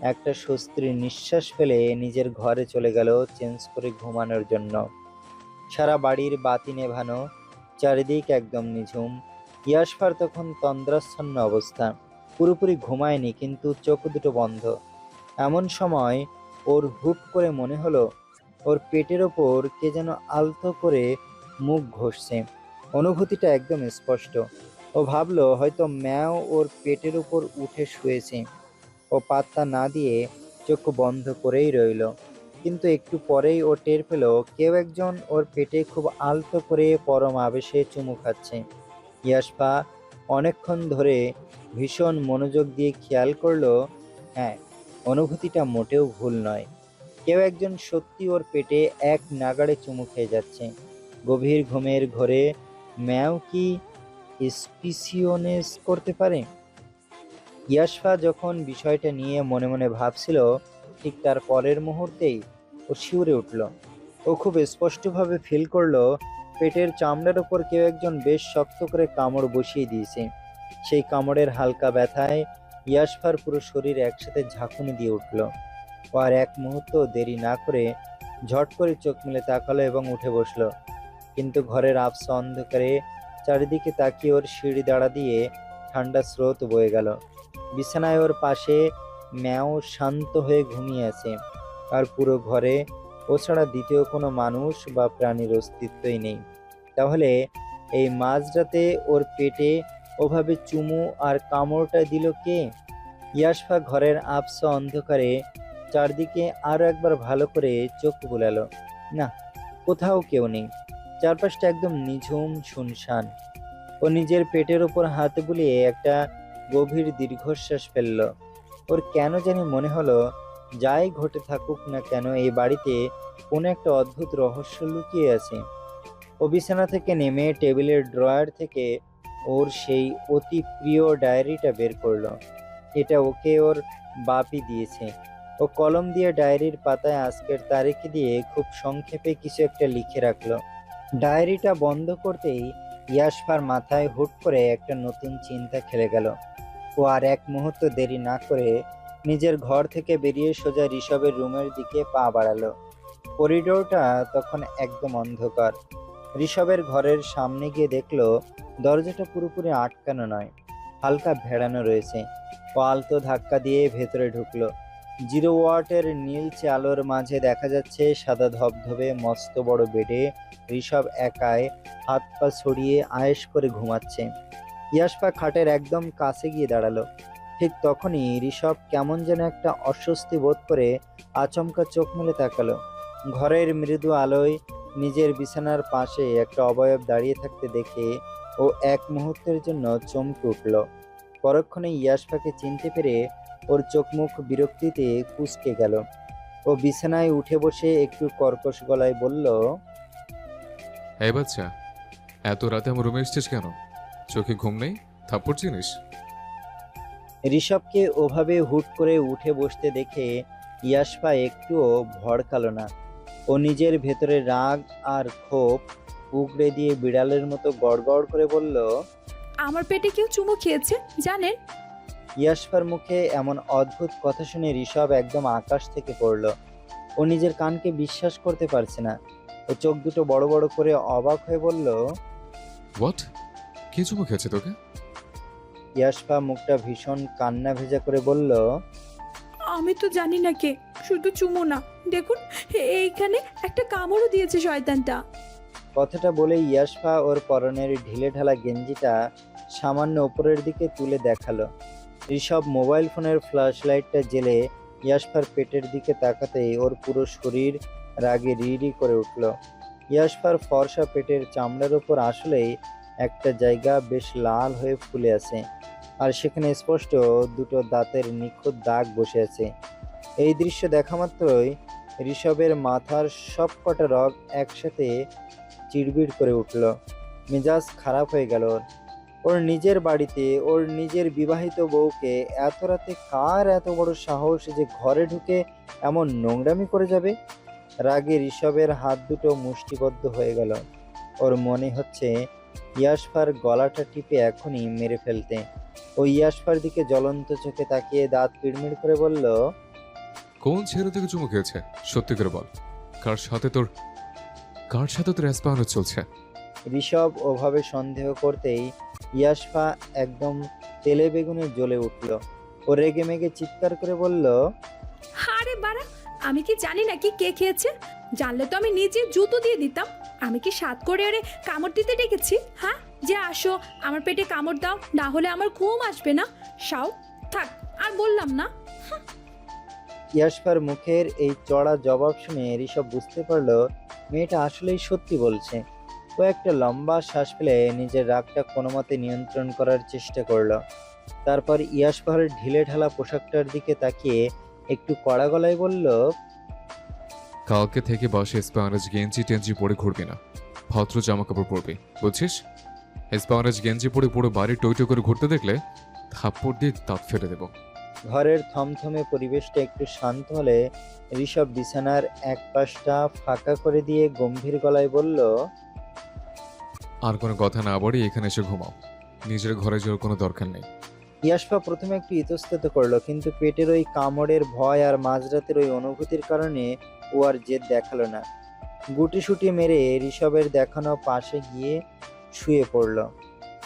একটা স্বস্তির নিঃশ্বাস ফেলে নিজের ঘরে চলে গেল চেঞ্জ করে ঘুমানোর জন্য। সারা বাড়ির বাতি নেভানো, চারিদিক একদম নিঝুম। ইয়াশফার তখন তন্দ্রাচ্ছন্ন অবস্থা, পুরোপুরি ঘুমায়নি কিন্তু চোখ দুটো বন্ধ। এমন সময় ওর হুট করে মনে হলো ওর পেটের ওপর কে যেন আলতো করে মুখ ঘষছে। অনুভূতিটা একদম স্পষ্ট। ও ভাবলো হয়তো ম্যাও ওর পেটের উপর উঠে শুয়েছে। ও পাত্তা না দিয়ে চোখ বন্ধ করেই রইল, কিন্তু একটু পরেই ও টের পেল কেউ একজন ওর পেটে খুব আলতো করে পরম আবেশে চুমু খাচ্ছে। ইয়াশফা অনেকক্ষণ ধরে ভীষণ মনোযোগ দিয়ে খেয়াল করলো, হ্যাঁ, অনুভূতিটা মোটেও ভুল নয়। কেউ একজন সত্যি ওর পেটে এক নাগাড়ে চুমু খেয়ে যাচ্ছে। গভীর ঘুমের ঘোরে ম্যাও কি স্পিসিওনেস করতে পারে? ইয়াশফা যখন বিষয়টা নিয়ে মনে মনে ভাবছিল, ঠিক তার পরের মুহূর্তেই ও শিউরে উঠল। ও খুব স্পষ্টভাবে ফিল করলো পেটের চামড়ার ওপর কেউ একজন বেশ শক্ত করে কামড় বসিয়ে দিয়েছে। সেই কামড়ের হালকা ব্যথায় ইয়াশফার পুরো শরীর একসাথে ঝাঁকুনি দিয়ে উঠল। ও আর এক মুহূর্ত দেরি না করে ঝট করে চোখ মেলে তাকালো এবং উঠে বসলো। কিন্তু ঘরের আবছা অন্ধকারে চারিদিকে তাকিয়ে ওর সিঁড়ি দাঁড়া দিয়ে ঠান্ডা স্রোত বয়ে গেল। বিছানায় ওর পাশে ম্যাও শান্ত হয়ে ঘুমিয়ে আছে, আর পুরো ঘরে ও ছাড়া দ্বিতীয় কোনো মানুষ বা প্রাণীর অস্তিত্বই নেই। তাহলে এই মাঝরাতে ওর পেটে ওভাবে চুমু আর কামড়টা দিল কে? ইয়াশফা ঘরের আবছা অন্ধকারে চারদিকে আরো একবার ভালো করে চোখ বুলালো। না, কোথাও কেউ নেই। চারপাশটা একদম নিঝুম শুনশান। ও নিজের পেটের ওপর হাত বুলিয়ে একটা গভীর দীর্ঘশ্বাস ফেলল। ওর কেন জানি মনে হলো যাই ঘটে থাকুক না কেন এই বাড়িতে কোনো একটা অদ্ভুত রহস্য লুকিয়ে আছে। ও বিছানা থেকে নেমে টেবিলের ড্রয়ার থেকে ওর সেই অতি প্রিয় ডায়েরিটা বের করলো। এটা ওকে ওর বাপি দিয়েছে। ও কলম দিয়ে ডায়েরির পাতায় আজকের তারিখ দিয়ে খুব সংক্ষেপে কিছু একটা লিখে রাখলো। ডায়েরিটা বন্ধ করতেই ইয়াশফার মাথায় হুট করে একটা নতুন চিন্তা খেলে গেল। ও আর এক মুহূর্ত দেরি না করে নিজের ঘর থেকে বেরিয়ে সোজা ঋষভের রুমের দিকে পা বাড়ালো। করিডোরটা তখন একদম অন্ধকার। ঋষভের ঘরের সামনে গিয়ে দেখলো দরজাটা পুরোপুরি আটকানো নয়, হালকা ভেড়ানো রয়েছে। ও আলতো ধাক্কা দিয়ে ভেতরে ঢুকলো। 0 ওয়াটের নীলচে আলোর মাঝে দেখা যাচ্ছে সাদা ধবধবে মস্ত বড় বেডে ঋষভ একাই হাত পা ছড়িয়ে আয়েশ করে ঘুমাচ্ছে। ইয়াশফা খাটের একদম কাছে গিয়ে দাঁড়ালো। ঠিক তখনই ঋষভ কেমন যেন একটা অস্বস্তি বোধ করে আচমকা চোখ মেলে তাকালো। ঘরের মৃদু আলোয় নিজের বিছানার পাশে একটা অবয়ব দাঁড়িয়ে থাকতে দেখে ও এক মুহূর্তের জন্য চমকে উঠল। পরক্ষণে ইয়াশফাকে চিনতে পেরে ওর চোখ মুখ বিরক্তিতে কুঁচকে গেল। ও বিছানায় উঠে বসে একটু কর্কশ গলায় বলল, এই বাচ্চা, এত রাতে আমার রুমে এসছিস কেন? চোখে ঘুম নেই? থাপ্পড় চিনিস? ঋষভকে ওভাবে হুট করে উঠে বসতে দেখে ইয়াশফা একটুও ভড়কালো না। ও নিজের ভেতরে রাগ আর ক্ষোভ উগড়ে দিয়ে বিড়ালের মতো গড়গড় করে বলল, আমার পেটে কেউ চুমু খেয়েছে জানেন? ইয়াশফার মুখে এমন অদ্ভুত কথা শুনে ঋষভ একদম আকাশ থেকে পড়ল। ও নিজের কানকে বিশ্বাস করতে পারছে না। ও চোখ দুটো বড় বড় করে অবাক হয়ে বলল, হোয়াট? কে চুমু খেয়েছে তোকে? ইয়াশফা মুখটা ভীষণ কান্না ভেজা করে বলল, আমি তো জানি না কে, শুধু চুমু না, দেখুন এইখানে একটা কামড়ও দিয়েছে শয়তানটা। কথাটা বলে ইয়াশফা ওর পরনের ঢিলে ঢালা গেঞ্জিটা সামান্য উপরের দিকে তুলে দেখালো। ঋষভ মোবাইল ফোনের ফ্ল্যাশ লাইটটা জেলে ইয়াশফার পেটের দিকে তাকাতেই ওর পুরো শরীর রাগে রিড়ি করে উঠল। ইয়াশফার ফর্সা পেটের চামড়ার উপর আসলেই একটা জায়গা বেশ লাল হয়ে ফুলে আছে, আর সেখানে স্পষ্ট দুটো দাঁতের নিখুঁত দাগ বসে আছে। এই দৃশ্য দেখা মাত্রই ঋষভের মাথার সব কটা রগ একসাথে চিড়বিড় করে উঠল। মেজাজ খারাপ হয়ে গেল ওর। ওর নিজের বাড়িতে ওর নিজের বিবাহিত বউকে এত রাতে কার এত বড় সাহস যে ঘরে ঢুকে এমন নোংরামি করে যাবে? রাগে ঋষভের হাত দুটো মুষ্টিবদ্ধ হয়ে গেল। ওর মনে হচ্ছে ইয়াশফার গলাটা টিপে এখনই মেরে ফেলতে। ও ইয়াশফার দিকে জ্বলন্ত চোখে তাকিয়ে দাঁত পিড়মিড় করে বলল, কোন ছেলে থেকে চুমু খেয়েছে সত্যি করে বল। কার সাথে তোর অ্যাসপায়ার চলছে? ঋষভ ওভাবে সন্দেহ করতেই ইয়াশফা একদম তেলে বেগুনে জ্বলে উঠল। ও রেগে মেগে চিৎকার করে বলল, আরে বাড়া, আমি কি জানি নাকি কে খেয়েছে? জানলে তো আমি নিজে জুতো দিয়ে দিতাম। আমি কি সাত করে ওরে কামড় দিতে ডেকেছি? হ্যাঁ, যে আসো আমার পেটে কামড় দাও, না হলে আমার ঘুম আসবে না। সাও, থাক, আর বললাম না। ইয়াশফার মুখের এই চড়া জবাব শুনে ঋষভ বুঝতে পারল মেয়েটা আসলেই সত্যি বলছে। ও একটা লম্বা শ্বাস ফেলে নিজের রাগটা কোনো মতে নিয়ন্ত্রণ করার চেষ্টা করলো। তারপর ইয়াশফার ঢিলে ঢালা পোশাকটার দিকে তাকিয়ে একটু কড়া গলায় বলল, কালকে থেকে বাসে স্প্যানিশ গেঞ্জি টেঞ্জি পরে ঘুরবি না, ভদ্র জামা কাপড় পরবি, বুঝছিস? স্প্যানিশ গেঞ্জি পরে পুরো বাড়ি টই করে ঘুরতে দেখলে থাপ্পড় দিয়ে দাঁত ফেলে দেবো। ঘরের থমথমে পরিবেশটা একটু শান্ত হলে ঋষভ বিছানার এক পাশটা ফাঁকা করে দিয়ে গম্ভীর গলায় বলল, আর কোনো কথা না বাড়ি এখানে এসে ঘুমাও, নিজের ঘরে যাওয়ার কোনো দরকার নেই। ইয়াশফা প্রথমে একটু ইতস্তত করলো, কিন্তু পেটের ওই কামড়ের ভয় আর মাঝরাতের ওই অনুভূতির কারণে ও আর জেদ দেখালো না। গুটিসুটি মেরে ঋষভের দেখানো পাশে গিয়ে শুয়ে পড়ল।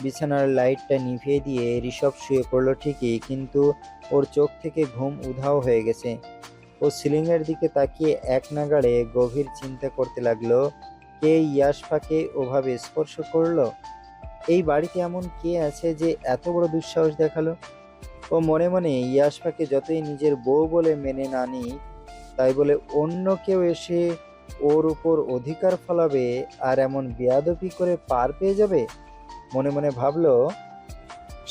বিছানার লাইটটা নিভিয়ে দিয়ে ঋষভ শুয়ে পড়লো ঠিকই, কিন্তু ওর চোখ থেকে ঘুম উধাও হয়ে গেছে। ও সিলিংয়ের দিকে তাকিয়ে এক নাগাড়ে গভীর চিন্তা করতে লাগলো, কে ইয়াশফাকে ওভাবে স্পর্শ করলো? এই বাড়িতে এমন কে আছে যে এত বড় দুঃসাহস দেখালো? ও মনে মনে ইয়াশফাকে যতই নিজের বউ বলে মেনে না নি, তাই বলে অন্য কেউ এসে ওর উপর অধিকার ফলাবে আর এমন বেয়াদবি করে পার পেয়ে যাবে? মনে মনে ভাবলো,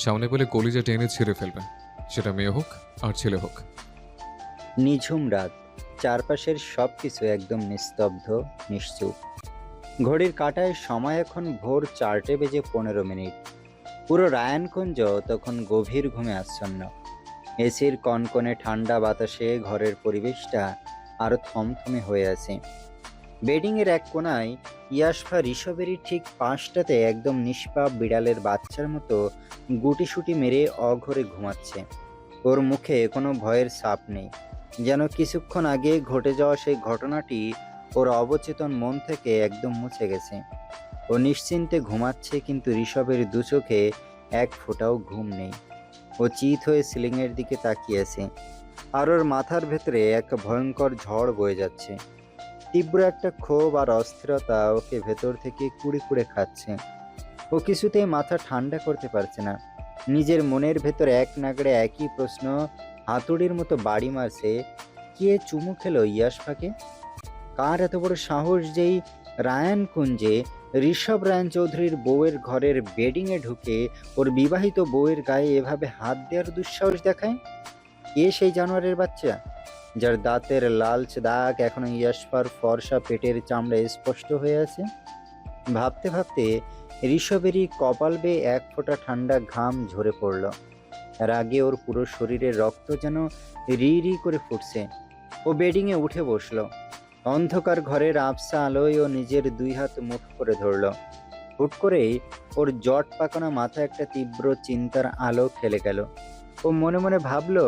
সামনে পেলে কলিজা টেনে ছিঁড়ে ফেলবে, সেটা মেয়ে হোক আর ছেলে হোক। নিঝুম রাত, চারপাশের সবকিছু একদম নিস্তব্ধ, নিশ্চুপ। ঘড়ির কাঁটায় সময় এখন ভোর 4:15। পুরো রায়ানকুঞ্জ তখন গভীর ঘুমে আচ্ছন্ন। এসির কনকনে ঠান্ডা বাতাসে ঘরের পরিবেশটা আরো থমথমে হয়ে আছে। বেডিংয়ের এক কোনায় ইয়াশফা ঋষভেরই ঠিক পাশটাতে একদম নিষ্পাপ বিড়ালের বাচ্চার মতো গুটিসুটি মেরে অঘরে ঘুমাচ্ছে। ওর মুখে কোনো ভয়ের ছাপ নেই, যেন কিছুক্ষণ আগে ঘটে যাওয়া সেই ঘটনাটি ওর অবচেতন মন থেকে একদম মুছে গেছে। ও নিশ্চিন্তে ঘুমাচ্ছে, কিন্তু ঋষভের দু চোখে এক ফোঁটাও ঘুম নেই। ও চিত হয়ে সিলিংয়ের দিকে তাকিয়েছে, আর ওর মাথার ভেতরে এক ভয়ঙ্কর ঝড় বয়ে যাচ্ছে। তীব্র একটা ক্ষোভ আর অস্থিরতা ওকে ভেতর থেকে কুড়ে কুড়ে খাচ্ছে। ও কিছুতেই মাথা ঠান্ডা করতে পারছে না। নিজের মনের ভেতর এক নাগড়ে একই প্রশ্ন হাতুড়ির মতো বাড়ি মারছে, কে চুমু খেলো ইয়াশফাকে? কার এত বড় সাহস যেই রায়ানকুঞ্জে ঋষভ রায়ন চৌধুরীর বউয়ের ঘরের বেডিংয়ে ঢুকে ওর বিবাহিত বউয়ের গায়ে এভাবে হাত দেওয়ার দুঃসাহস দেখায়? কে সেই জানোয়ারের বাচ্চা যার দাঁতের লালচে দাগ এখনো ইয়াশফার ফর্সা পেটের চামড়ায় স্পষ্ট হয়ে আছে? ভাবতে ভাবতে ঋষভেরই কপাল বেয়ে এক ফোঁটা ঠান্ডা ঘাম ঝরে পড়ল। রাগে ওর পুরো শরীরের রক্ত যেন রি রি করে ফুটছে। ও বেডিংয়ে উঠে বসলো। অন্ধকার ঘরের আবসা আলোয় ও নিজের দুই হাত মুঠো করে ধরল। হুট করেই ওর জট পাকানো মাথায় একটা তীব্র চিন্তার আলো খেলে গেল। ও মনে মনে ভাবলো,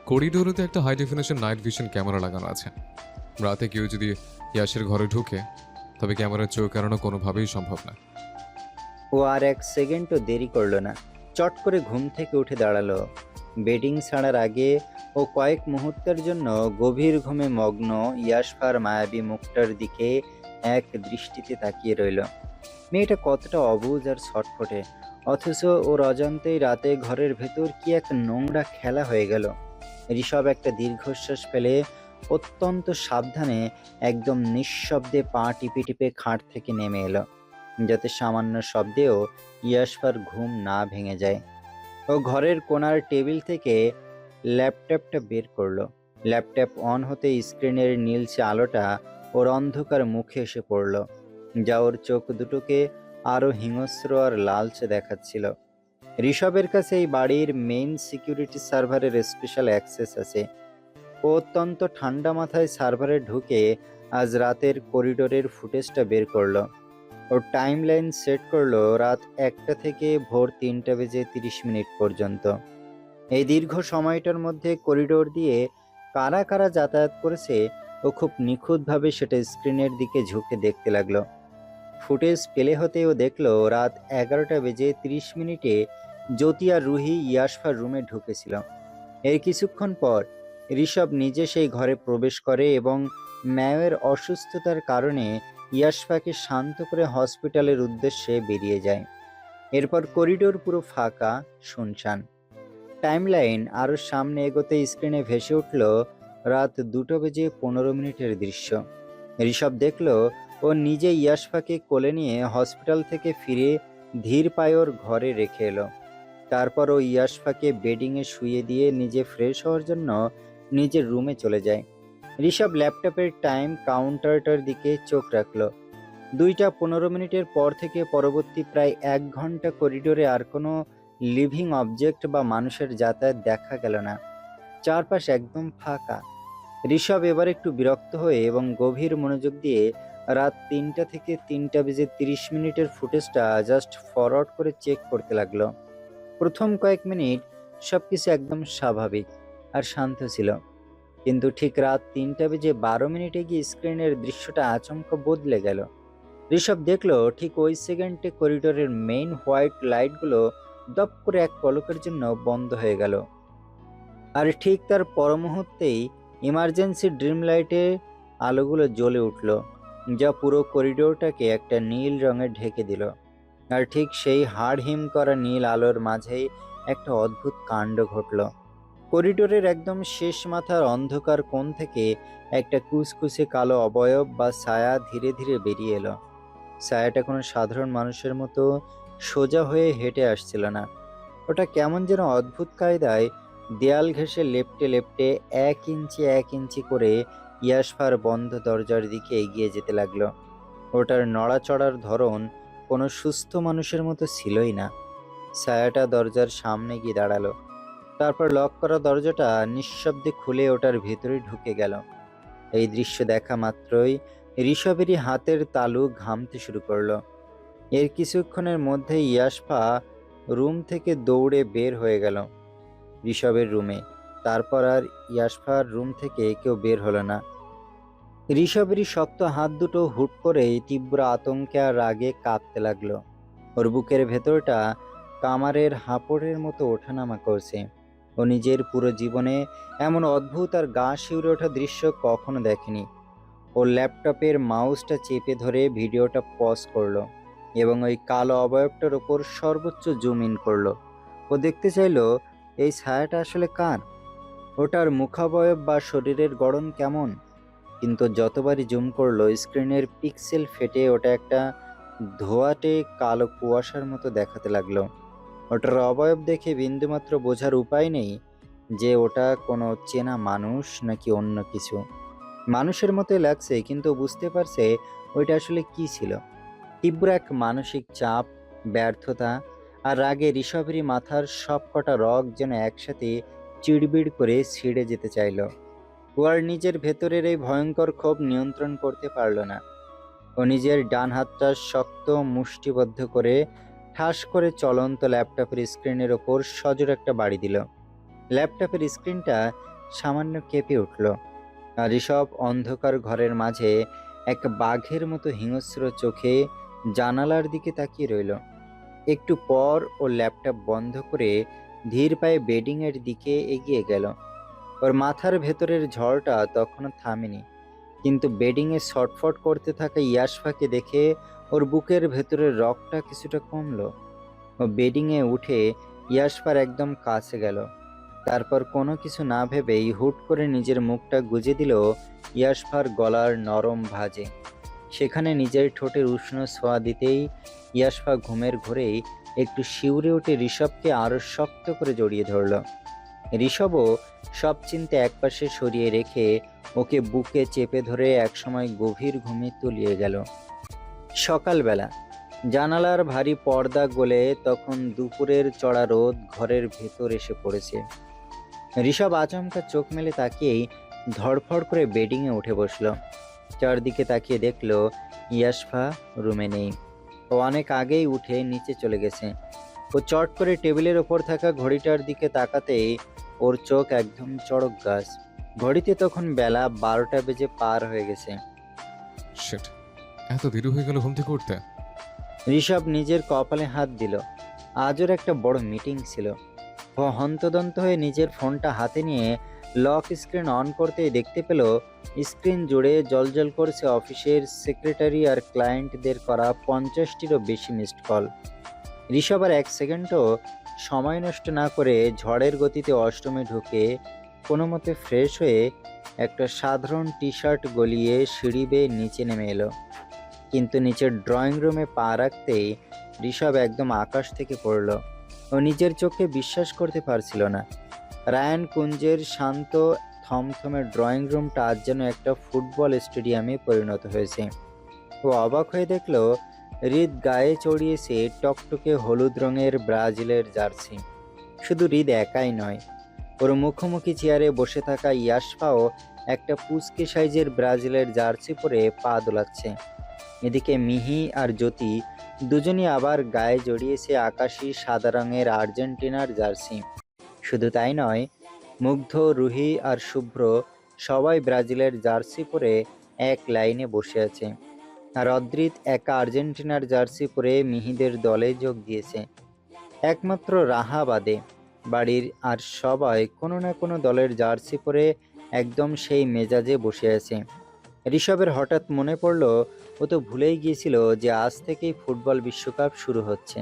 করিডোরেতে একটা high definition night vision camera লাগানো আছে। রাতে কেউ যদি ইয়াসের ঘরে ঢুকে, তবে ক্যামেরার চোখ এড়ানো কোনোভাবেই সম্ভব না। ও আর এক সেকেন্ডও দেরি করলো না, চট করে ঘুম থেকে উঠে দাঁড়ালো। বেডিং ছাড়ার আগে ও কয়েক মুহূর্তের জন্য গভীর ঘুমে মগ্ন ইয়াশফার মায়াবী মুখটার দিকে এক দৃষ্টিতে তাকিয়ে রইল। মেয়েটা কতটা অবুঝ আর ছটফটে, অথচ ওর অজান্তেই রাতে ঘরের ভেতর কি এক নোংরা খেলা হয়ে গেল। ঋষভ একটা দীর্ঘশ্বাস ফেলে অত্যন্ত সাবধানে একদম নিঃশব্দে পা টিপে টিপে খাট থেকে নেমে এলো, যাতে সামান্য শব্দেও ইয়াশফার ঘুম না ভেঙে যায়। ও ঘরের কোণার টেবিল থেকে ল্যাপটপটা বের করলো। ল্যাপটপ অন হতে স্ক্রিনের নীলচে আলোটা ওর অন্ধকার মুখে এসে পড়ল, যা ওর চোখ দুটোকে আরো হিংস্র আর লালচে দেখাচ্ছিল। ঋষভের কাছে এই বাড়ির মেইন সিকিউরিটি সার্ভারের স্পেশাল অ্যাক্সেস আছে। ও অত্যন্ত ঠান্ডা মাথায় সার্ভারে ঢুকে আজ রাতের করিডোরের ফুটেজটা বের করলো। ওর টাইম লাইন সেট করলো রাত 1টা থেকে ভোর 3:30 পর্যন্ত। এই দীর্ঘ সময়টার মধ্যে করিডোর দিয়ে কারা কারা যাতায়াত করেছে ও খুব নিখুঁতভাবে সেটা স্ক্রিনের দিকে ঝুঁকে দেখতে লাগলো। ফুটেজ প্লে হতেই ও দেখলো রাত 11:30 জ্যোতি আর রুহি ইয়াশফার রুমে ঢুকেছিল। এর কিছুক্ষণ পর ঋষভ নিজে সেই ঘরে প্রবেশ করে এবং ম্যাওয়ের অসুস্থতার কারণে ইয়াশফাকে শান্ত করে হসপিটালের উদ্দেশ্যে বেরিয়ে যায়। এরপর করিডোর পুরো ফাঁকা, শুনশান। টাইমলাইন আরও সামনে এগোতে স্ক্রিনে ভেসে উঠল রাত 2:15 দৃশ্য। ঋষভ দেখল ও নিজে ইয়াশফাকে কোলে নিয়ে হসপিটাল থেকে ফিরে ধীর পায়ে ওর ঘরে রেখে এলো। তারপর ও ইয়াশফাকে বেডিংয়ে শুইয়ে দিয়ে নিজে ফ্রেশ হওয়ার জন্য নিজের রুমে চলে যায়। ঋষভ ল্যাপটপের টাইম কাউন্টারটার দিকে চোখ রাখল। 2:15 পর থেকে পরবর্তী প্রায় 1 ঘন্টা করিডোরে আর কোনো লিভিং অবজেক্ট বা মানুষের যাতায়াত দেখা গেল না। চারপাশ একদম ফাঁকা। ঋষভ এবার একটু বিরক্ত হয়ে এবং গভীর মনোযোগ দিয়ে রাত 3টা থেকে 3:30 ফুটেজটা জাস্ট ফরওয়ার্ড করে চেক করতে লাগলো। প্রথম কয়েক মিনিট সবকিছু একদম স্বাভাবিক আর শান্ত ছিল, কিন্তু ঠিক রাত 3:12 গিয়ে স্ক্রিনের দৃশ্যটা আচমকা বদলে গেল। ঋষভ দেখলো ঠিক ওই সেকেন্ডে করিডোরের মেইন হোয়াইট লাইটগুলো দপ করে এক পলকের জন্য বন্ধ হয়ে গেল। আর ঠিক তার পর মুহূর্তেই ইমার্জেন্সি ড্রিম লাইটে আলোগুলো জ্বলে উঠল, যা পুরো করিডোরটাকে একটা নীল রঙে ঢেকে দিল। আর ঠিক সেই হাড় হিম করা নীল আলোর মাঝেই একটা অদ্ভুত কাণ্ড ঘটল। করিডোরের একদম শেষ মাথার অন্ধকার কোণ থেকে একটা কুচকুচে কালো অবয়ব বা ছায়া ধীরে ধীরে বেরিয়ে এলো। ছায়াটা কোনো সাধারণ মানুষের মতো সোজা হয়ে হেঁটে আসছিল না। ওটা কেমন যেন অদ্ভুত কায়দায় দেয়াল ঘেঁষে লেপ্টে লেপ্টে 1 ইঞ্চি 1 ইঞ্চি করে ইয়াশফার বন্ধ দরজার দিকে এগিয়ে যেতে লাগলো। ওটার নড়াচড়ার ধরন কোনো সুস্থ মানুষের মতো ছিলই না। ছায়াটা দরজার সামনে গিয়ে দাঁড়ালো, তারপর লক করা দরজাটা নিঃশব্দে খুলে ওটার ভেতরে ঢুকে গেল। এই দৃশ্য দেখা মাত্রই ঋষভেরই হাতের তালু ঘামতে শুরু করলো। এর কিছুক্ষণের মধ্যে ইয়াশফা রুম থেকে দৌড়ে বের হয়ে গেল ঋষভের রুমে। তারপর আর ইয়াশফার রুম থেকে কেউ বের হলো না। ঋষভেরই শক্ত হাত দুটো হুট করে তীব্র আতঙ্কে আর রাগে কাঁপতে লাগলো। ওর বুকের ভেতরটা কামারের হাঁপড়ের মতো ওঠানামা করছে। ও নিজের পুরো জীবনে এমন অদ্ভুত আর গা শিউরে ওঠা দৃশ্য কখনো দেখেনি। ওর ল্যাপটপের মাউসটা চেপে ধরে ভিডিওটা পজ করলো এবং ওই কালো অবয়বটার ওপর সর্বোচ্চ জুম ইন করলো। ও দেখতে চাইলো এই ছায়াটা আসলে কার, ওটার মুখাবয়ব বা শরীরের গড়ন কেমন। কিন্তু যতবারই জুম করলো স্ক্রিনের পিক্সেল ফেটে ওটা একটা ধোঁয়াটে কালো কুয়াশার মতো দেখাতে লাগলো। ওটার অবয়ব দেখে বিন্দুমাত্র বোঝার উপায় নেই যে ওটা কোনো চেনা মানুষ নাকি অন্য কিছু। মানুষের মতোই লাগছে, কিন্তু বুঝতে পারছে ওইটা আসলে কি ছিল। তীব্র এক মানসিক চাপ, ব্যর্থতা আর রাগে ঋষভেরই মাথার সবকটা রগ যেন একসাথে চিড়বিড় করে ছিঁড়ে যেতে চাইল। ও আর নিজের ভেতরের এই ভয়ঙ্কর ক্ষোভ নিয়ন্ত্রণ করতে পারল না। ও নিজের ডান হাতটা শক্ত মুষ্টিবদ্ধ করে ঠাস করে চলন্ত ল্যাপটপের স্ক্রিনের ওপর সজোর একটা বাড়ি দিল। ল্যাপটপের স্ক্রিনটা সামান্য কেঁপে উঠল আর ঋষভ অন্ধকার ঘরের মাঝে এক বাঘের মতো হিংস্র চোখে জানালার দিকে তাকিয়ে রইল। একটু পর ও ল্যাপটপ বন্ধ করে ধীর পায়ে বেডিংয়ের দিকে এগিয়ে গেল। ওর মাথার ভেতরের ঝড়টা তখনও থামেনি, কিন্তু বেডিংয়ে ছটফট করতে থাকা ইয়াশফাকে দেখে ওর বুকের ভেতরের রগটা কিছুটা কমলো। ও বেডিংয়ে উঠে ইয়াশফার একদম কাছে গেল। তারপর কোনো কিছু না ভেবেই হুট করে নিজের মুখটা গুজে দিল ইয়াশফার গলার নরম ভাঁজে। সেখানে নিজের ঠোঁটের উষ্ণ ছোঁয়া দিতেই ইয়াশফা ঘুমের ঘোরেই একটু শিউরে উঠে ঋষভকে আরো শক্ত করে জড়িয়ে ধরল। ঋষভও সব চিন্তা একপাশে সরিয়ে রেখে ওকে বুকে চেপে ধরে একসময় গভীর ঘুমে তলিয়ে গেল। সকালবেলা জানালার ভারী পর্দা গলে তখন দুপুরের চড়া রোদ ঘরের ভেতর এসে পড়েছে। ঋষভ আচমকা চোখ মেলে তাকিয়েই ধড়ফড় করে বেডিংয়ে উঠে বসল। চারদিকে তাকিয়ে দেখলো ইয়াশফা রুমে নেই। ও অনেক আগেই উঠে নিচে চলে গেছে। ও চট করে টেবিলের ওপর থাকা ঘড়িটার দিকে তাকাতেই ওর চোখ একদম চড়ক গাছ। ঘড়িতে তখন বেলা 12টা বেজে পার হয়ে গেছে। শিট, এত দেরি হয়ে গেল ঘুম থেকে উঠতে। ঋষভ নিজের কপালে হাত দিল। আজ ওর একটা বড় মিটিং ছিল। ও হন্তদন্ত হয়ে নিজের ফোনটা হাতে নিয়ে লক স্ক্রিন অন করতেই দেখতে পেল স্ক্রিন জুড়ে জ্বলজ্বল করছে অফিসের সেক্রেটারি আর ক্লায়েন্টদের করা 50টিরও বেশি মিসড কল। ঋষভ আর 1 সেকেন্ডও সময় নষ্ট না করে ঝড়ের গতিতে অষ্টমে ঢুকে কোনো মতে ফ্রেশ হয়ে একটা সাধারণ টি শার্ট গলিয়ে সিঁড়ি বেয়ে নিচে নেমে এলো। কিন্তু নিচের ড্রয়িং রুমে পা রাখতেই ঋষভ একদম আকাশ থেকে পড়ল। ও নিজের চোখে বিশ্বাস করতে পারছিল না। রায়ান কুঞ্জের শান্ত থমথমে ড্রয়িং রুমটা আজ যেন একটা ফুটবল স্টেডিয়ামে পরিণত হয়েছে। ও অবাক হয়ে দেখল হৃদ গায়ে চড়িয়েছে টকটকে হলুদ রঙের ব্রাজিলের জার্সি। শুধু হৃদ একাই নয়, ওর মুখোমুখি চেয়ারে বসে থাকা ইয়াশফাও একটা পুচকে সাইজের ব্রাজিলের জার্সি পরে পা দোলাচ্ছে। এদিকে মিহি আর জ্যোতি দুজনই আবার গায়ে জড়িয়েছে আকাশি সাদা রঙের আর্জেন্টিনার জার্সি। শুধু তাই নয়, মুগ্ধ, রুহি আর শুভ্র সবাই ব্রাজিলের জার্সি পরে এক লাইনে বসে আছে। আর অদ্রিত একা আর্জেন্টিনার জার্সি পরে মিহিদের দলে যোগ দিয়েছে। একমাত্র রাহা বাদে বাড়ির আর সবাই কোনো না কোনো দলের জার্সি পরে একদম সেই মেজাজে বসে আছে। ঋষভের হঠাৎ মনে পড়ল ও তো ভুলেই গিয়েছিল যে আজ থেকেই ফুটবল বিশ্বকাপ শুরু হচ্ছে।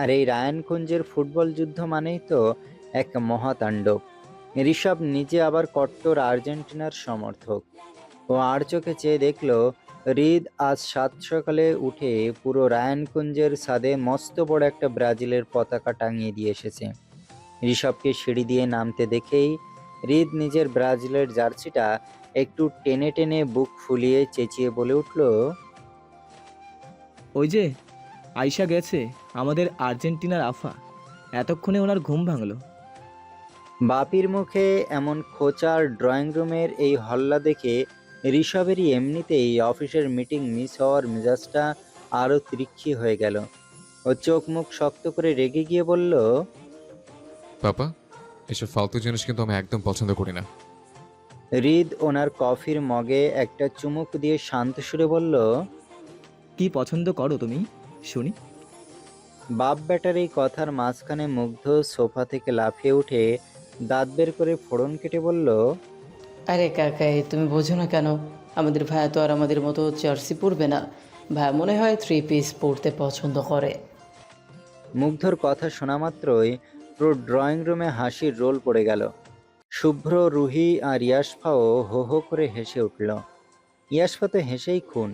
আর এই রায়ানকুঞ্জের ফুটবল যুদ্ধ মানেই তো এক মহাতাণ্ডব। ঋষভ নিজে আবার কট্টর আর্জেন্টিনার সমর্থক। ও আর চোখে চেয়ে দেখল হৃদ আজ সাত সকালে উঠে পুরো রায়ানকুঞ্জের ছাদে মস্ত বড় একটা ব্রাজিলের পতাকা টাঙিয়ে দিয়ে এসেছে। ঋষভকে সিঁড়ি দিয়ে নামতে দেখেই হৃদ নিজের ব্রাজিলের জার্সিটা একটু টেনে টেনে বুক ফুলিয়ে চেঁচিয়ে বলে উঠল, ওই যে আয়শা গেছে, আমাদের আর্জেন্টিনার আফা। এতক্ষণে ওনার ঘুম ভাঙলো। বাপির মুখে এমন খোঁচার ড্রয়িং রুমের এই হল্লা দেখে ঋষভেরই এমনিতেই অফিসের মিটিং মিস হওয়ার মেজাজটা আরও তীক্ষ্ণ হয়ে গেল। ও চোখ মুখ শক্ত করে রেগে গিয়ে বলল, পাপা, এসব ফালতু জিনিস কিন্তু আমি একদম পছন্দ করি না। হৃদ ওনার কফির মগে একটা চুমুক দিয়ে শান্ত সুরে বলল, কি পছন্দ করো তুমি শুনি? বাপ বেটার এই কথার মাঝখানে মুগ্ধ সোফা থেকে লাফিয়ে উঠে দাঁত বের করে ফোড়ন কেটে বলল, আরে কাকাই, তুমি বোঝো না কেন? আমাদের ভাইয়া তো আর আমাদের মতো জার্সি পরবে না। ভাইয়া মনে হয় 3 পিস পরতে পছন্দ করে। মুগ্ধর কথা শোনা মাত্রই পুরো ড্রয়িং রুমে হাসির রোল পড়ে গেল। শুভ্র, রুহি আর ইয়াশফাও হো হো করে হেসে উঠল। ইয়াশফা তো হেসেই খুন।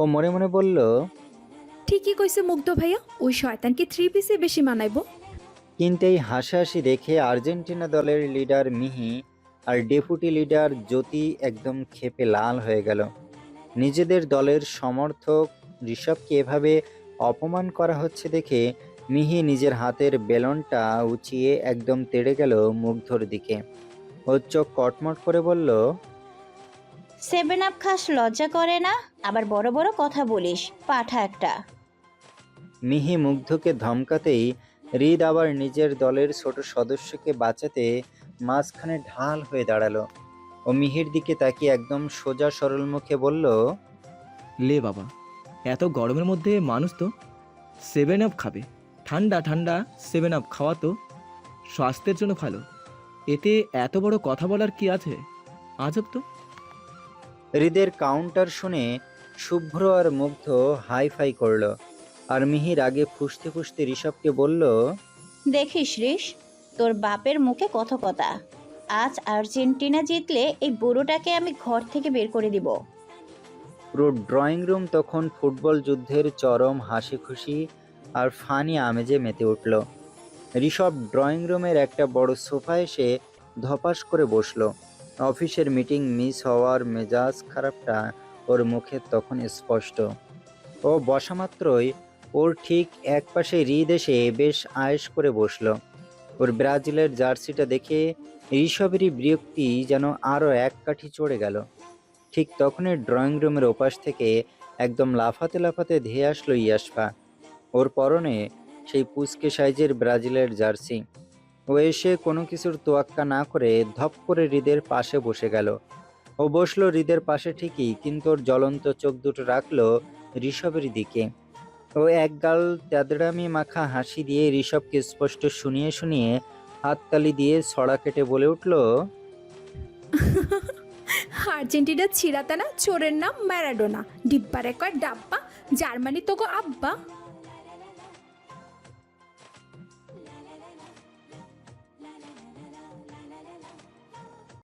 ও মনে মনে বলল, ঠিকই কইছে মুগ্ধ ভাইয়া, ওই শয়তানকে 3 পিসে বেশি মানাইবো। কিন্তু এই হাসাহাসি দেখে আর্জেন্টিনা দলের লিডার মিহি আর ডেপুটি লিডার জ্যোতি একদম ক্ষেপে লাল হয়ে গেল। নিজেদের দলের সমর্থক ঋষভকে এভাবে অপমান করা হচ্ছে দেখে মিহি নিজের হাতের বেলনটা উঁচিয়ে একদম তেড়ে গেল মুগ্ধর দিকে। ওর চোখ কটমট করে বলল, 7 আপ খাস লজ্জা করে না? আবার বড় বড় কথা বলিস, পাঠা একটা। মিহি মুগ্ধকে ধমকাতেই হৃদ আবার নিজের দলের ছোট সদস্যকে বাঁচাতে মাঝখানে ঢাল হয়ে দাঁড়ালো। ও মিহির দিকে তাকিয়ে একদম সোজা সরল মুখে বলল, লে বাবা, এত গরমের মধ্যে মানুষ তো 7 আপ খাবে। ঠান্ডা ঠান্ডা 7 আপ খাওয়া তো স্বাস্থ্যের জন্য ভালো। এতে এত বড় কথা বলার কি আছে? আজব তো। হৃদের কাউন্টার শুনে শুভ্র আর মুগ্ধ হাই ফাই করলো। আর মিহির আগে ফুঁসতে ফুঁসতে ঋষভকে বলল, দেখিস রিস, তোর বাপের মুখে কথকতা। আজ আর্জেন্টিনা জিতলে এই বুড়োটাকে আমি ঘর থেকে বের করে দিব। পুরো ড্রয়িং রুম তখন ফুটবল যুদ্ধের চরম হাসি খুশি আর ফানি আমেজে মেতে উঠল। ঋষভ ড্রয়িং রুমের একটা বড় সোফা এসে ধপাস করে বসলো। অফিসের মিটিং মিস হওয়ার মেজাজ খারাপটা ওর মুখে তখন স্পষ্ট। ও বসা মাত্রই ওর ঠিক এক পাশে হৃদ এসে বেশ আয়েশ করে বসলো। ওর ব্রাজিলের জার্সিটা দেখে ঋষভেরই বিরক্তি যেন আরও এক কাঠি চড়ে গেল। ঠিক তখনই ড্রয়িং রুমের ওপাশ থেকে একদম লাফাতে লাফাতে ধেয়ে আসলো ইয়াশফা। ওর পরনে সেই পুচকে সাইজের ব্রাজিলের জার্সি। ও এসে কোনো কিছুর তোয়াক্কা না করে ধপ করে হৃদের পাশে বসে গেল। ও বসলো হৃদের পাশে ঠিকই, কিন্তু ওর জ্বলন্ত চোখ দুটো রাখলো ঋষভের দিকে। ও একগাল তেদড়ামি মাখা হাসি দিয়ে ঋষভকে স্পষ্ট শুনিয়ে শুনিয়ে হাততালি দিয়ে ছড়া কেটে বলে উঠল, আর্জেন্টিনার ছিড়াতানা চোরের নাম ম্যারাডোনা, ডিব্বার একবার ডাব্বা, জার্মানি তোগো আব্বা।